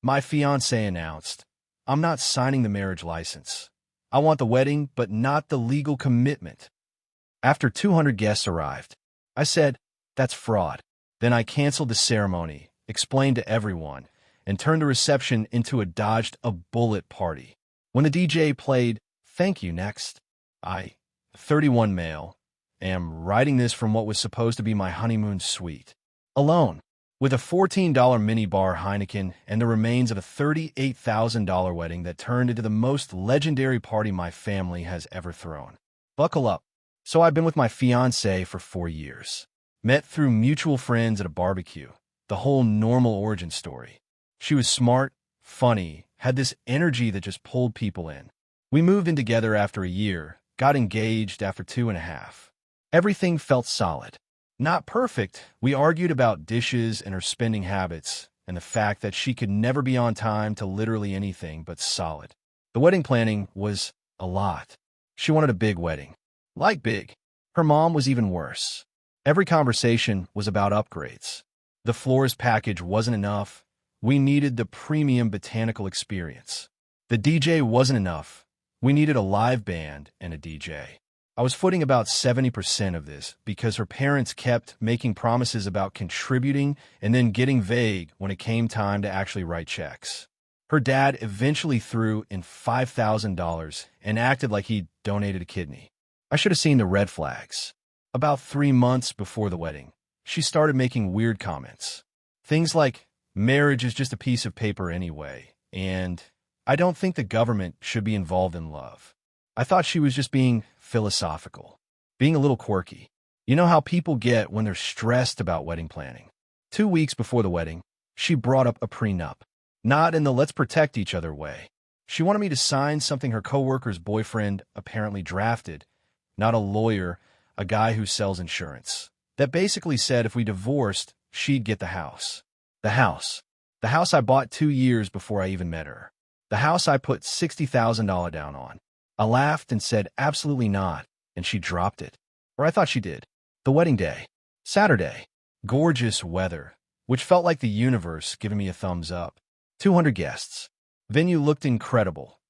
My fiancé announced, "I'm not signing the marriage license. I want the wedding, but not the legal commitment." After 200 guests arrived, I said, "That's fraud." Then I canceled the ceremony, explained to everyone, and turned the reception into a dodged-a-bullet party. When the DJ played, "Thank you, next," I, 31 male, am writing this from what was supposed to be my honeymoon suite. Alone, with a $14 minibar Heineken and the remains of a $38,000 wedding that turned into the most legendary party my family has ever thrown. Buckle up. So I've been with my fiancée for 4 years. Met through mutual friends at a barbecue. The whole normal origin story. She was smart, funny, had this energy that just pulled people in. We moved in together after a year, got engaged after 2.5. Everything felt solid. Not perfect. We argued about dishes and her spending habits, and the fact that she could never be on time to literally anything but solid. The wedding planning was a lot. She wanted a big wedding. Like big. Her mom was even worse. Every conversation was about upgrades. The florist package wasn't enough. We needed the premium botanical experience. The DJ wasn't enough. We needed a live band and a DJ. I was footing about 70% of this because her parents kept making promises about contributing and then getting vague when it came time to actually write checks. Her dad eventually threw in $5,000 and acted like he'd donated a kidney. I should have seen the red flags. About 3 months before the wedding, she started making weird comments. Things like, "Marriage is just a piece of paper anyway," and "I don't think the government should be involved in love." I thought she was just being philosophical, being a little quirky. You know how people get when they're stressed about wedding planning. 2 weeks before the wedding, she brought up a prenup. Not in the let's protect each other way. She wanted me to sign something her coworker's boyfriend apparently drafted, not a lawyer, a guy who sells insurance, that basically said if we divorced, she'd get the house. The house. The house I bought 2 years before I even met her. The house I put $60,000 down on. I laughed and said absolutely not, and she dropped it. Or I thought she did. The wedding day. Saturday. Gorgeous weather, which felt like the universe giving me a thumbs up. 200 guests. Venue looked incredible.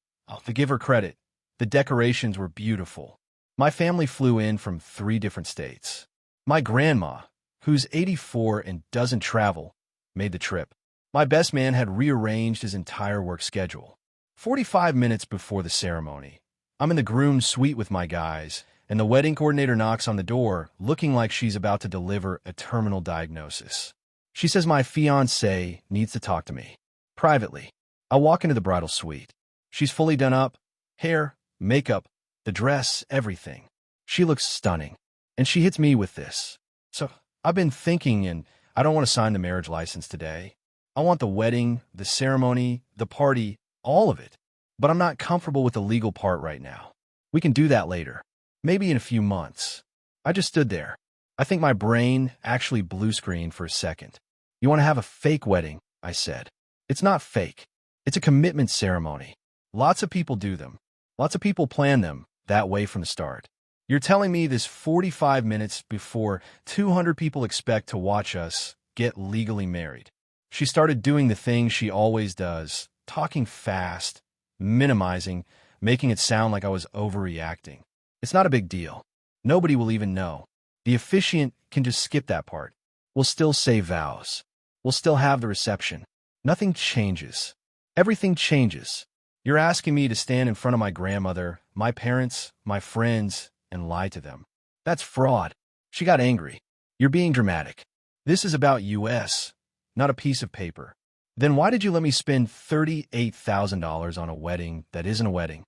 To give her credit, the decorations were beautiful. My family flew in from 3 different states. My grandma, who's 84 and doesn't travel, made the trip. My best man had rearranged his entire work schedule. 45 minutes before the ceremony, I'm in the groom's suite with my guys, and the wedding coordinator knocks on the door, looking like she's about to deliver a terminal diagnosis. She says my fiancé needs to talk to me. Privately. I walk into the bridal suite. She's fully done up. Hair, makeup, the dress, everything. She looks stunning. And she hits me with this. "So, I've been thinking, and I don't want to sign the marriage license today. I want the wedding, the ceremony, the party, all of it. But I'm not comfortable with the legal part right now. We can do that later. Maybe in a few months." I just stood there. I think my brain actually blue screened for a second. "You want to have a fake wedding," I said. "It's not fake. It's a commitment ceremony. Lots of people do them. Lots of people plan them that way from the start. You're telling me this 45 minutes before 200 people expect to watch us get legally married." She started doing the thing she always does, talking fast, minimizing, making it sound like I was overreacting. "It's not a big deal. Nobody will even know. The officiant can just skip that part. We'll still say vows. We'll still have the reception. Nothing changes. Everything changes. You're asking me to stand in front of my grandmother, my parents, my friends, and lie to them. That's fraud." She got angry. "You're being dramatic. This is about US, not a piece of paper. Then why did you let me spend $38,000 on a wedding that isn't a wedding?"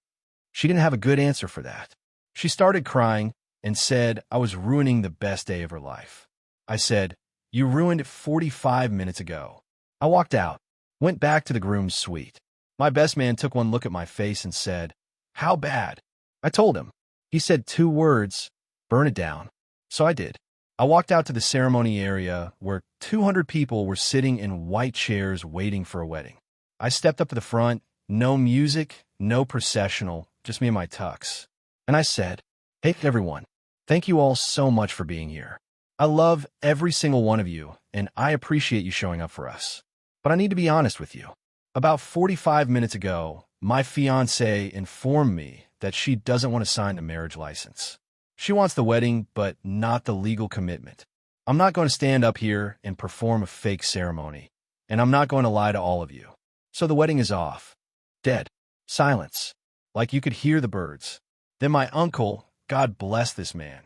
She didn't have a good answer for that. She started crying and said I was ruining the best day of her life. I said, "You ruined it 45 minutes ago." I walked out, went back to the groom's suite. My best man took one look at my face and said, "How bad?" I told him. He said 2 words, "Burn it down." So I did. I walked out to the ceremony area where 200 people were sitting in white chairs waiting for a wedding. I stepped up to the front, no music, no processional, just me and my tux. And I said, "Hey, everyone, thank you all so much for being here. I love every single one of you, and I appreciate you showing up for us. But I need to be honest with you. About 45 minutes ago, my fiancée informed me that she doesn't want to sign the marriage license. She wants the wedding, but not the legal commitment. I'm not going to stand up here and perform a fake ceremony, and I'm not going to lie to all of you. So the wedding is off. Dead. Silence. Like you could hear the birds. Then my uncle, God bless this man,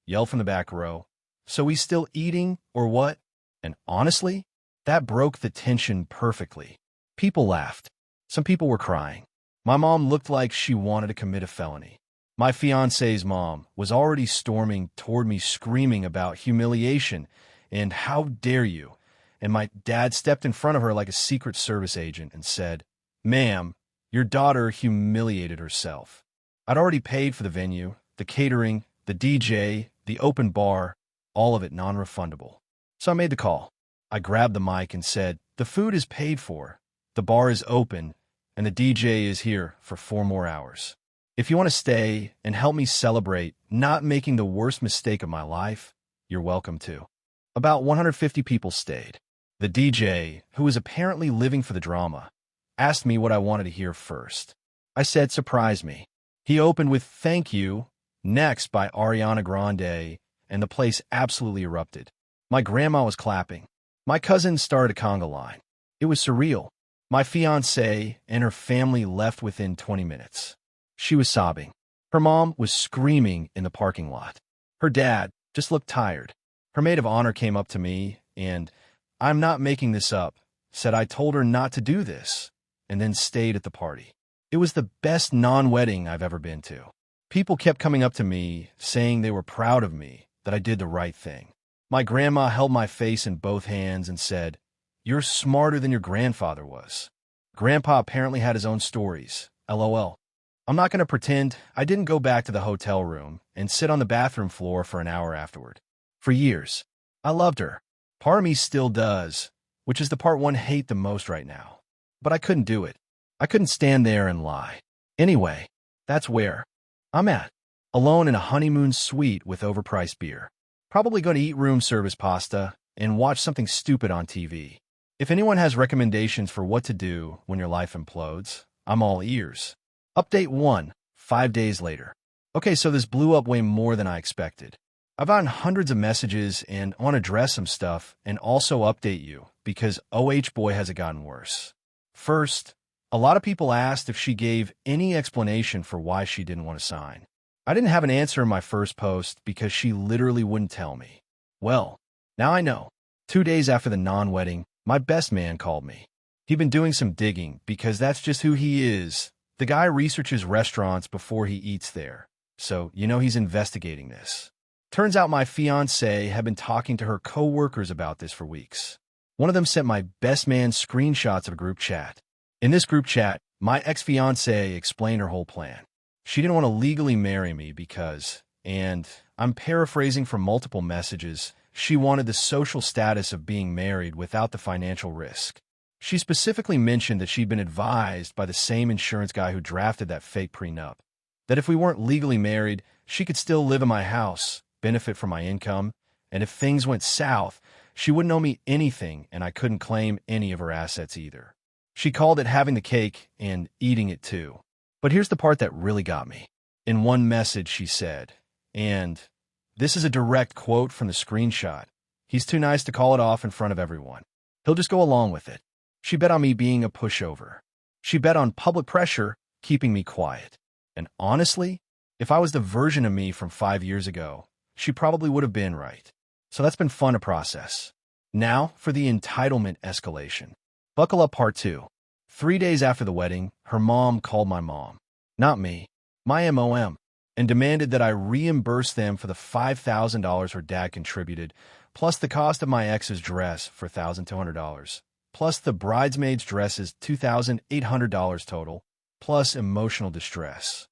yelled from the back row, "So he's still eating, or what?" And honestly, that broke the tension perfectly. People laughed. Some people were crying. My mom looked like she wanted to commit a felony. My fiancé's mom was already storming toward me screaming about humiliation and "how dare you?" And my dad stepped in front of her like a Secret Service agent and said, "Ma'am, your daughter humiliated herself." I'd already paid for the venue, the catering, the DJ, the open bar, all of it non-refundable. So I made the call. I grabbed the mic and said, "The food is paid for, the bar is open, and the DJ is here for 4 more hours. If you want to stay and help me celebrate not making the worst mistake of my life, you're welcome to." About 150 people stayed. The DJ, who was apparently living for the drama, asked me what I wanted to hear first. I said, "Surprise me." He opened with "Thank You," next by Ariana Grande, and the place absolutely erupted. My grandma was clapping. My cousins started a conga line. It was surreal. My fiancée and her family left within 20 minutes. She was sobbing. Her mom was screaming in the parking lot. Her dad just looked tired. Her maid of honor came up to me and, I'm not making this up, said I told her not to do this, and then stayed at the party. It was the best non-wedding I've ever been to. People kept coming up to me, saying they were proud of me, that I did the right thing. My grandma held my face in both hands and said, "You're smarter than your grandfather was." Grandpa apparently had his own stories. LOL. I'm not going to pretend I didn't go back to the hotel room and sit on the bathroom floor for an hour afterward. For years, I loved her. Part of me still does, which is the part one hate the most right now. But I couldn't do it. I couldn't stand there and lie. Anyway, that's where I'm at. Alone in a honeymoon suite with overpriced beer. Probably going to eat room service pasta and watch something stupid on TV. If anyone has recommendations for what to do when your life implodes, I'm all ears. Update 1, 5 days later. Okay, so this blew up way more than I expected. I've gotten hundreds of messages and want to address some stuff and also update you because OH boy has it gotten worse. First, a lot of people asked if she gave any explanation for why she didn't want to sign. I didn't have an answer in my first post because she literally wouldn't tell me. Well, now I know. 2 days after the non-wedding, my best man called me. He'd been doing some digging because that's just who he is. The guy researches restaurants before he eats there. So, he's investigating this. Turns out my fiancée had been talking to her co-workers about this for weeks. One of them sent my best man screenshots of a group chat. In this group chat, my ex-fiancée explained her whole plan. She didn't want to legally marry me because, and I'm paraphrasing from multiple messages, she wanted the social status of being married without the financial risk. She specifically mentioned that she'd been advised by the same insurance guy who drafted that fake prenup, that if we weren't legally married, she could still live in my house, benefit from my income, and if things went south, she wouldn't owe me anything and I couldn't claim any of her assets either. She called it having the cake and eating it too. But here's the part that really got me. In one message she said, and this is a direct quote from the screenshot, "He's too nice to call it off in front of everyone. He'll just go along with it." She bet on me being a pushover. She bet on public pressure keeping me quiet. And honestly, if I was the version of me from 5 years ago, she probably would have been right. So that's been fun to process. Now for the entitlement escalation. Buckle up part 2. 3 days after the wedding, her mom called my mom, not me, my MOM, and demanded that I reimburse them for the $5,000 her dad contributed, plus the cost of my ex's dress for $1,200. Plus the bridesmaid's dresses, $2,800 total, plus emotional distress.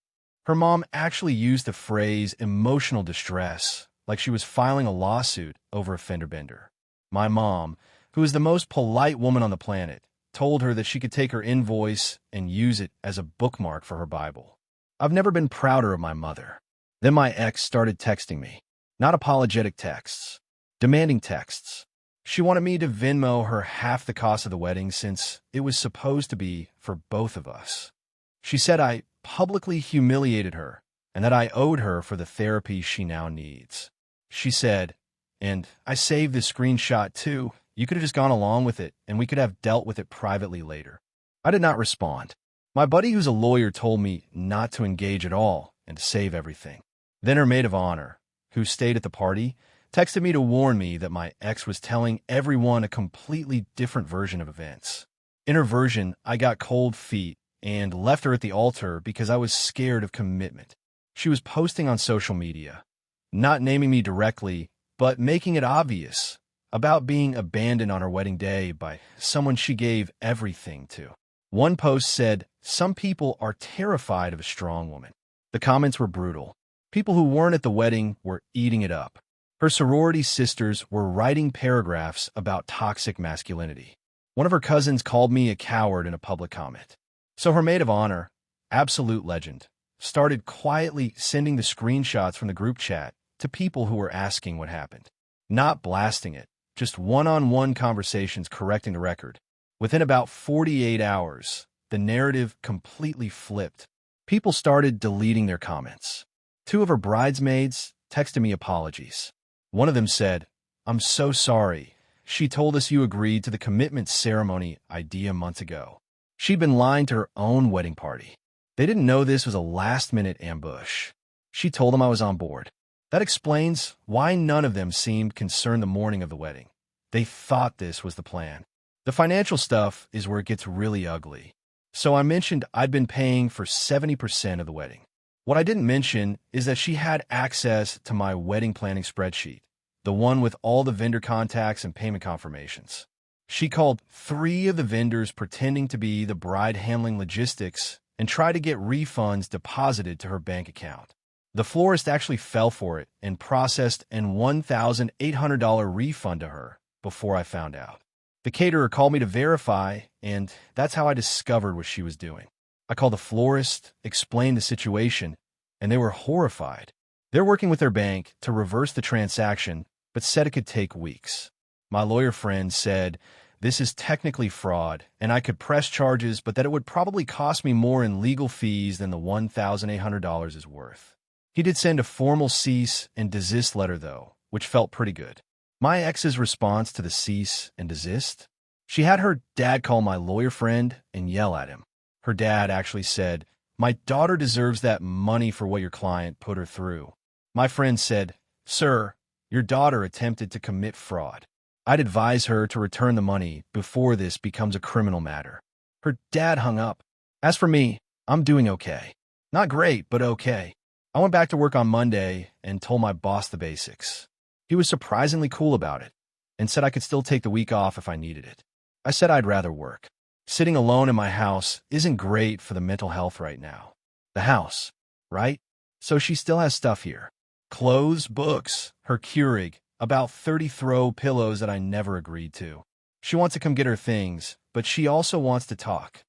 Her mom actually used the phrase emotional distress like she was filing a lawsuit over a fender bender. My mom, who is the most polite woman on the planet, told her that she could take her invoice and use it as a bookmark for her Bible. I've never been prouder of my mother. Then my ex started texting me. Not apologetic texts. Demanding texts. She wanted me to Venmo her half the cost of the wedding since it was supposed to be for both of us. She said I publicly humiliated her and that I owed her for the therapy she now needs. She said, and I saved this screenshot too, you could have just gone along with it and we could have dealt with it privately later. I did not respond. My buddy who's a lawyer told me not to engage at all and to save everything. Then her maid of honor, who stayed at the party, texted me to warn me that my ex was telling everyone a completely different version of events. In her version, I got cold feet and left her at the altar because I was scared of commitment. She was posting on social media, not naming me directly, but making it obvious about being abandoned on her wedding day by someone she gave everything to. One post said, "Some people are terrified of a strong woman." The comments were brutal. People who weren't at the wedding were eating it up. Her sorority sisters were writing paragraphs about toxic masculinity. One of her cousins called me a coward in a public comment. So her maid of honor, absolute legend, started quietly sending the screenshots from the group chat to people who were asking what happened. Not blasting it, just one-on-one conversations correcting the record. Within about 48 hours, the narrative completely flipped. People started deleting their comments. Two of her bridesmaids texted me apologies. One of them said, "I'm so sorry. She told us you agreed to the commitment ceremony idea months ago." She'd been lying to her own wedding party. They didn't know this was a last-minute ambush. She told them I was on board. That explains why none of them seemed concerned the morning of the wedding. They thought this was the plan. The financial stuff is where it gets really ugly. So I mentioned I'd been paying for 70% of the wedding. What I didn't mention is that she had access to my wedding planning spreadsheet, the one with all the vendor contacts and payment confirmations. She called 3 of the vendors pretending to be the bride handling logistics and tried to get refunds deposited to her bank account. The florist actually fell for it and processed an $1,800 refund to her before I found out. The caterer called me to verify, and that's how I discovered what she was doing. I called the florist, explained the situation, and they were horrified. They're working with their bank to reverse the transaction, but said it could take weeks. My lawyer friend said, "This is technically fraud, and I could press charges, but that it would probably cost me more in legal fees than the $1,800 is worth." He did send a formal cease and desist letter, though, which felt pretty good. My ex's response to the cease and desist? She had her dad call my lawyer friend and yell at him. Her dad actually said, "My daughter deserves that money for what your client put her through." My friend said, "Sir, your daughter attempted to commit fraud. I'd advise her to return the money before this becomes a criminal matter." Her dad hung up. As for me, I'm doing okay. Not great, but okay. I went back to work on Monday and told my boss the basics. He was surprisingly cool about it and said I could still take the week off if I needed it. I said I'd rather work. Sitting alone in my house isn't great for the mental health right now. The house, right? So she still has stuff here. Clothes, books, her Keurig, about 30 throw pillows that I never agreed to. She wants to come get her things, but she also wants to talk.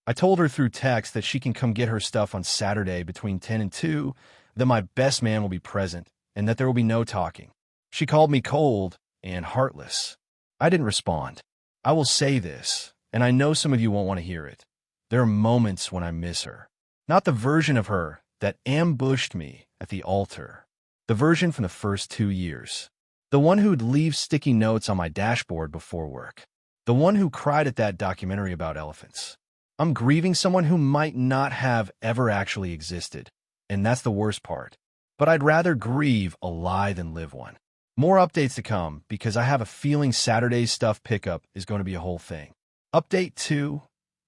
I told her through text that she can come get her stuff on Saturday between 10 and 2, that my best man will be present, and that there will be no talking. She called me cold and heartless. I didn't respond. I will say this, and I know some of you won't want to hear it. There are moments when I miss her. Not the version of her that ambushed me at the altar. The version from the first 2 years. The one who'd leave sticky notes on my dashboard before work. The one who cried at that documentary about elephants. I'm grieving someone who might not have ever actually existed, and that's the worst part. But I'd rather grieve a lie than live one. More updates to come because I have a feeling Saturday's stuff pickup is going to be a whole thing. Update 2,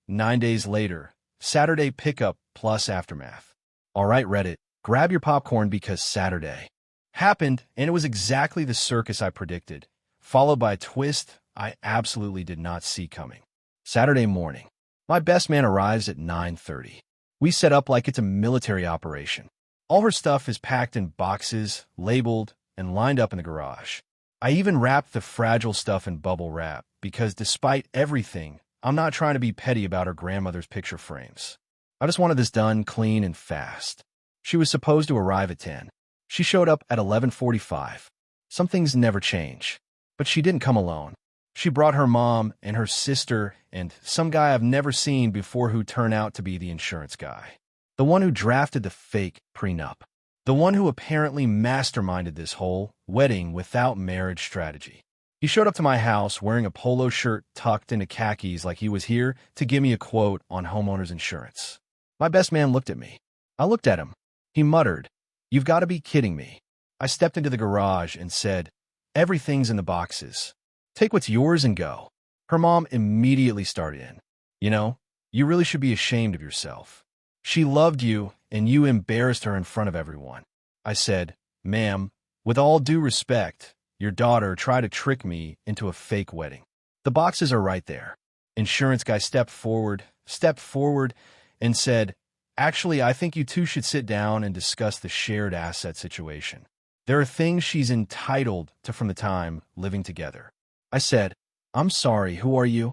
9 days later, Saturday pickup plus aftermath. All right, Reddit, grab your popcorn because Saturday happened, and it was exactly the circus I predicted, followed by a twist I absolutely did not see coming. Saturday morning, my best man arrives at 9:30. We set up like it's a military operation. All her stuff is packed in boxes, labeled, and lined up in the garage. I even wrapped the fragile stuff in bubble wrap because despite everything, I'm not trying to be petty about her grandmother's picture frames. I just wanted this done clean and fast. She was supposed to arrive at 10. She showed up at 11:45. Some things never change. But she didn't come alone. She brought her mom and her sister and some guy I've never seen before who turned out to be the insurance guy. The one who drafted the fake prenup. The one who apparently masterminded this whole wedding without marriage strategy. He showed up to my house wearing a polo shirt tucked into khakis like he was here to give me a quote on homeowners insurance. My best man looked at me. I looked at him. He muttered, "You've got to be kidding me." I stepped into the garage and said, "Everything's in the boxes. Take what's yours and go." Her mom immediately started in. "You know, you really should be ashamed of yourself. She loved you, and you embarrassed her in front of everyone." I said, "Ma'am, with all due respect, your daughter tried to trick me into a fake wedding. The boxes are right there." Insurance guy stepped forward, and said, "Actually, I think you two should sit down and discuss the shared asset situation. There are things she's entitled to from the time living together." I said, "I'm sorry, who are you?"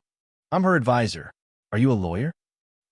"I'm her advisor." "Are you a lawyer?"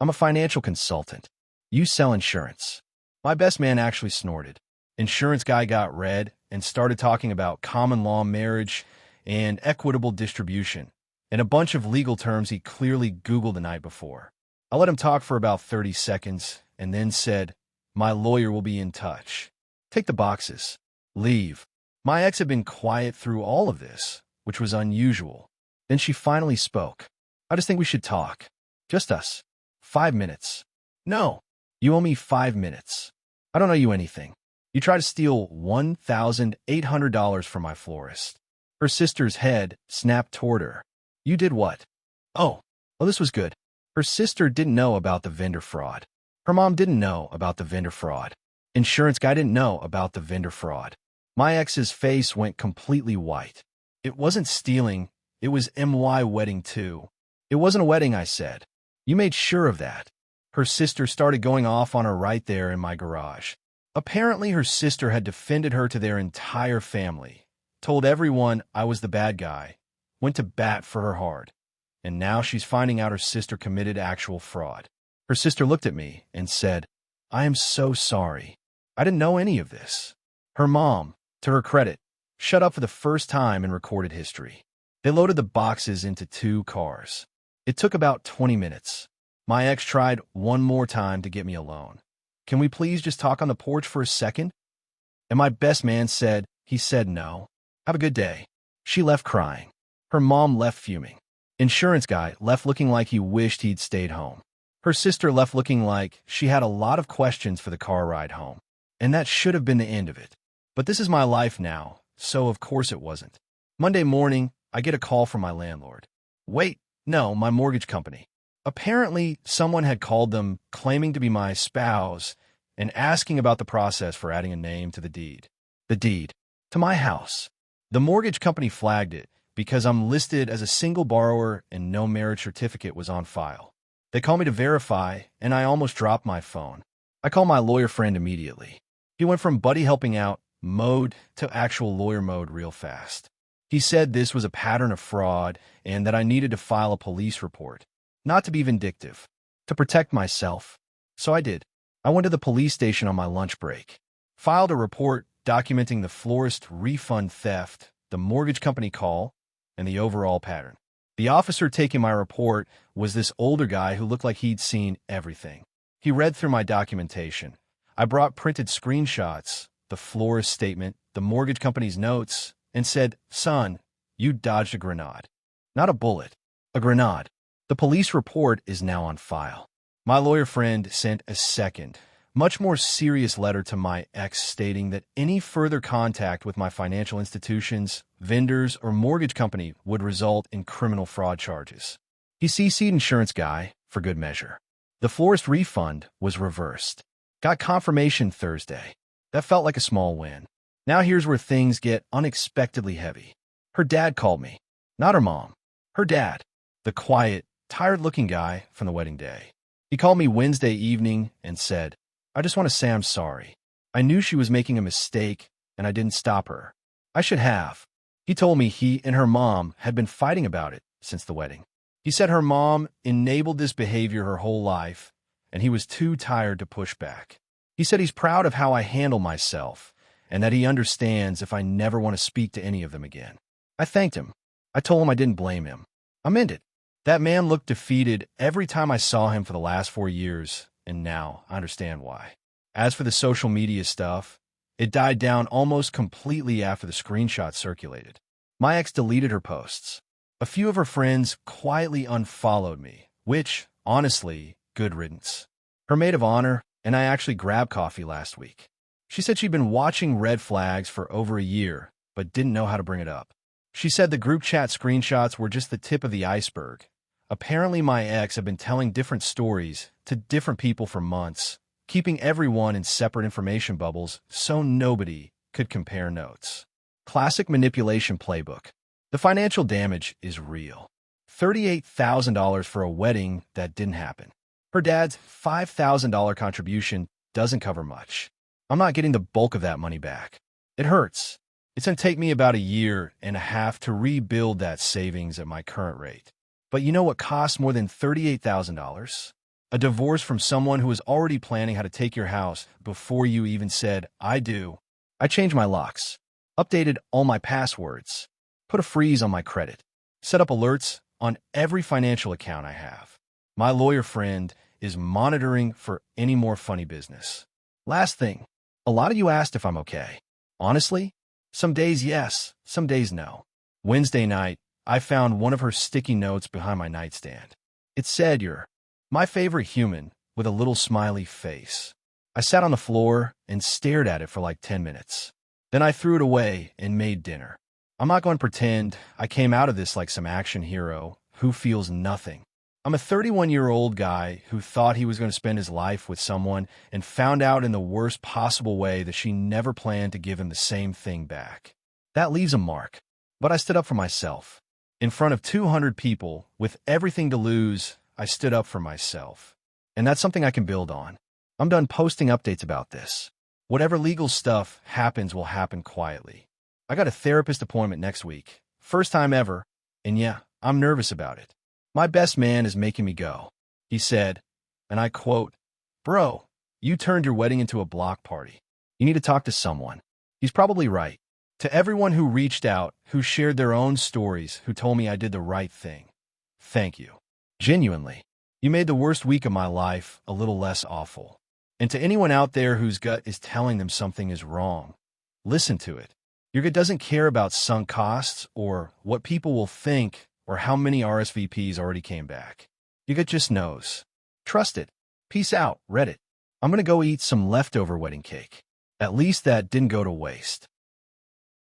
"I'm a financial consultant." "You sell insurance." My best man actually snorted. Insurance guy got red and started talking about common law marriage and equitable distribution, and a bunch of legal terms he clearly Googled the night before. I let him talk for about 30 seconds and then said, "My lawyer will be in touch. Take the boxes. Leave." My ex had been quiet through all of this, which was unusual. Then she finally spoke. "I just think we should talk. Just us. 5 minutes." "No. You owe me 5 minutes. I don't owe you anything. You tried to steal $1,800 from my florist." Her sister's head snapped toward her. "You did what?" Oh, this was good. Her sister didn't know about the vendor fraud. Her mom didn't know about the vendor fraud. Insurance guy didn't know about the vendor fraud. My ex's face went completely white. "It wasn't stealing. It was my wedding too." "It wasn't a wedding," I said. "You made sure of that." Her sister started going off on her right there in my garage. Apparently her sister had defended her to their entire family, told everyone I was the bad guy, went to bat for her hard, and now she's finding out her sister committed actual fraud. Her sister looked at me and said, "I am so sorry. I didn't know any of this." Her mom, to her credit, shut up for the first time in recorded history. They loaded the boxes into 2 cars. It took about 20 minutes. My ex tried one more time to get me alone. "Can we please just talk on the porch for a second?" And my best man said, no. "Have a good day." She left crying. Her mom left fuming. Insurance guy left looking like he wished he'd stayed home. Her sister left looking like she had a lot of questions for the car ride home. And that should have been the end of it. But this is my life now, so of course it wasn't. Monday morning, I get a call from my landlord. Wait, no, my mortgage company. Apparently, someone had called them claiming to be my spouse and asking about the process for adding a name to the deed. The deed to my house. The mortgage company flagged it because I'm listed as a single borrower and no marriage certificate was on file. They called me to verify, and I almost dropped my phone. I called my lawyer friend immediately. He went from buddy helping out mode to actual lawyer mode real fast. He said this was a pattern of fraud and that I needed to file a police report. Not to be vindictive, to protect myself. So I did. I went to the police station on my lunch break, filed a report documenting the florist refund theft, the mortgage company call, and the overall pattern. The officer taking my report was this older guy who looked like he'd seen everything. He read through my documentation. I brought printed screenshots, the florist statement, the mortgage company's notes, and said, "Son, you dodged a grenade." Not a bullet, a grenade. The police report is now on file. My lawyer friend sent a second, much more serious letter to my ex stating that any further contact with my financial institutions, vendors, or mortgage company would result in criminal fraud charges. He CC'd insurance guy for good measure. The florist refund was reversed. Got confirmation Thursday. That felt like a small win. Now here's where things get unexpectedly heavy. Her dad called me. Not her mom. Her dad. The quiet, tired-looking guy from the wedding day. He called me Wednesday evening and said, "I just want to say I'm sorry. I knew she was making a mistake, and I didn't stop her. I should have." He told me he and her mom had been fighting about it since the wedding. He said her mom enabled this behavior her whole life, and he was too tired to push back. He said he's proud of how I handle myself, and that he understands if I never want to speak to any of them again. I thanked him. I told him I didn't blame him. I meant it. That man looked defeated every time I saw him for the last 4 years, and now I understand why. As for the social media stuff, it died down almost completely after the screenshots circulated. My ex deleted her posts. A few of her friends quietly unfollowed me, which, honestly, good riddance. Her maid of honor and I actually grabbed coffee last week. She said she'd been watching red flags for over a year, but didn't know how to bring it up. She said the group chat screenshots were just the tip of the iceberg. Apparently my ex had been telling different stories to different people for months, keeping everyone in separate information bubbles so nobody could compare notes. Classic manipulation playbook. The financial damage is real. $38,000 for a wedding that didn't happen. Her dad's $5,000 contribution doesn't cover much. I'm not getting the bulk of that money back. It hurts. It's going to take me about 1.5 years to rebuild that savings at my current rate. But you know what costs more than $38,000? A divorce from someone who was already planning how to take your house before you even said, I do. I changed my locks, updated all my passwords, put a freeze on my credit, set up alerts on every financial account I have. My lawyer friend is monitoring for any more funny business. Last thing, a lot of you asked if I'm okay. Honestly, some days yes, some days no. Wednesday night, I found one of her sticky notes behind my nightstand. It said, "You're my favorite human," with a little smiley face. I sat on the floor and stared at it for like 10 minutes. Then I threw it away and made dinner. I'm not going to pretend I came out of this like some action hero who feels nothing. I'm a 31-year-old guy who thought he was going to spend his life with someone and found out in the worst possible way that she never planned to give him the same thing back. That leaves a mark. But I stood up for myself. In front of 200 people, with everything to lose, I stood up for myself. And that's something I can build on. I'm done posting updates about this. Whatever legal stuff happens will happen quietly. I got a therapist appointment next week. First time ever. And yeah, I'm nervous about it. My best man is making me go. He said, and I quote, "Bro, you turned your wedding into a block party. You need to talk to someone." He's probably right. To everyone who reached out, who shared their own stories, who told me I did the right thing, thank you. Genuinely. You made the worst week of my life a little less awful. And to anyone out there whose gut is telling them something is wrong, listen to it. Your gut doesn't care about sunk costs or what people will think or how many RSVPs already came back. Your gut just knows. Trust it. Peace out, Reddit. I'm going to go eat some leftover wedding cake. At least that didn't go to waste.